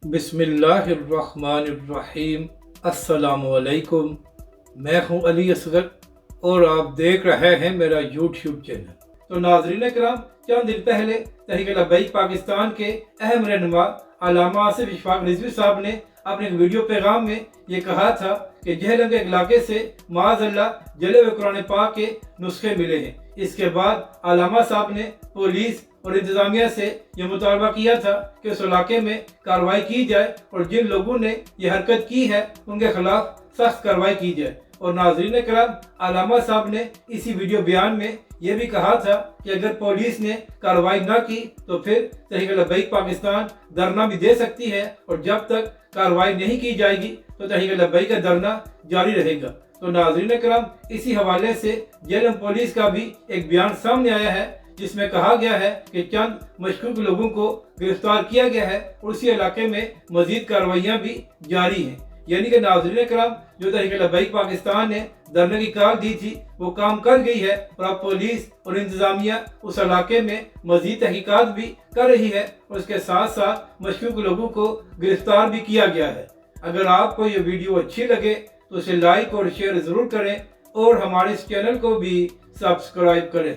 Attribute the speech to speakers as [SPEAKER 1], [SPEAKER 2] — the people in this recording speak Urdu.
[SPEAKER 1] بسم اللہ الرحمن الرحیم۔ السلام علیکم، میں ہوں علی اصغر اور آپ دیکھ رہے ہیں میرا یوٹیوب چینل۔ تو ناظرین کرام، چند دن پہلے تحریک لبیک پاکستان کے اہم رہنما علامہ آصف اشفاق رضوی صاحب نے اپنے ایک ویڈیو پیغام میں یہ کہا تھا کہ جہلم کے علاقے سے معاذ اللہ جلے ہوئے قرآن پاک کے نسخے ملے ہیں۔ اس کے بعد علامہ صاحب نے پولیس اور انتظامیہ سے یہ مطالبہ کیا تھا کہ اس علاقے میں کارروائی کی جائے اور جن لوگوں نے یہ حرکت کی ہے ان کے خلاف سخت کارروائی کی جائے۔ اور ناظرین کرام، علامہ صاحب نے اسی ویڈیو بیان میں یہ بھی کہا تھا کہ اگر پولیس نے کارروائی نہ کی تو پھر تحریک لبیک پاکستان دھرنا بھی دے سکتی ہے، اور جب تک کارروائی نہیں کی جائے گی تو تحریک لبیک کا دھرنا جاری رہے گا۔ تو ناظرین کرام، اسی حوالے سے جہلم پولیس کا بھی ایک بیان سامنے آیا ہے جس میں کہا گیا ہے کہ چند مشکوک لوگوں کو گرفتار کیا گیا ہے اور اسی علاقے میں مزید کارروائیاں بھی جاری ہیں۔ یعنی کہ ناظرین کرام، جو تحریک لبیک پاکستان نے دھرنے کی کال دی تھی وہ کام کر گئی ہے، اور اب پولیس اور انتظامیہ اس علاقے میں مزید تحقیقات بھی کر رہی ہے اور اس کے ساتھ ساتھ مشکوک لوگوں کو گرفتار بھی کیا گیا ہے۔ اگر آپ کو یہ ویڈیو اچھی لگے تو اسے لائک اور شیئر ضرور کریں اور ہمارے اس چینل کو بھی سبسکرائب کریں۔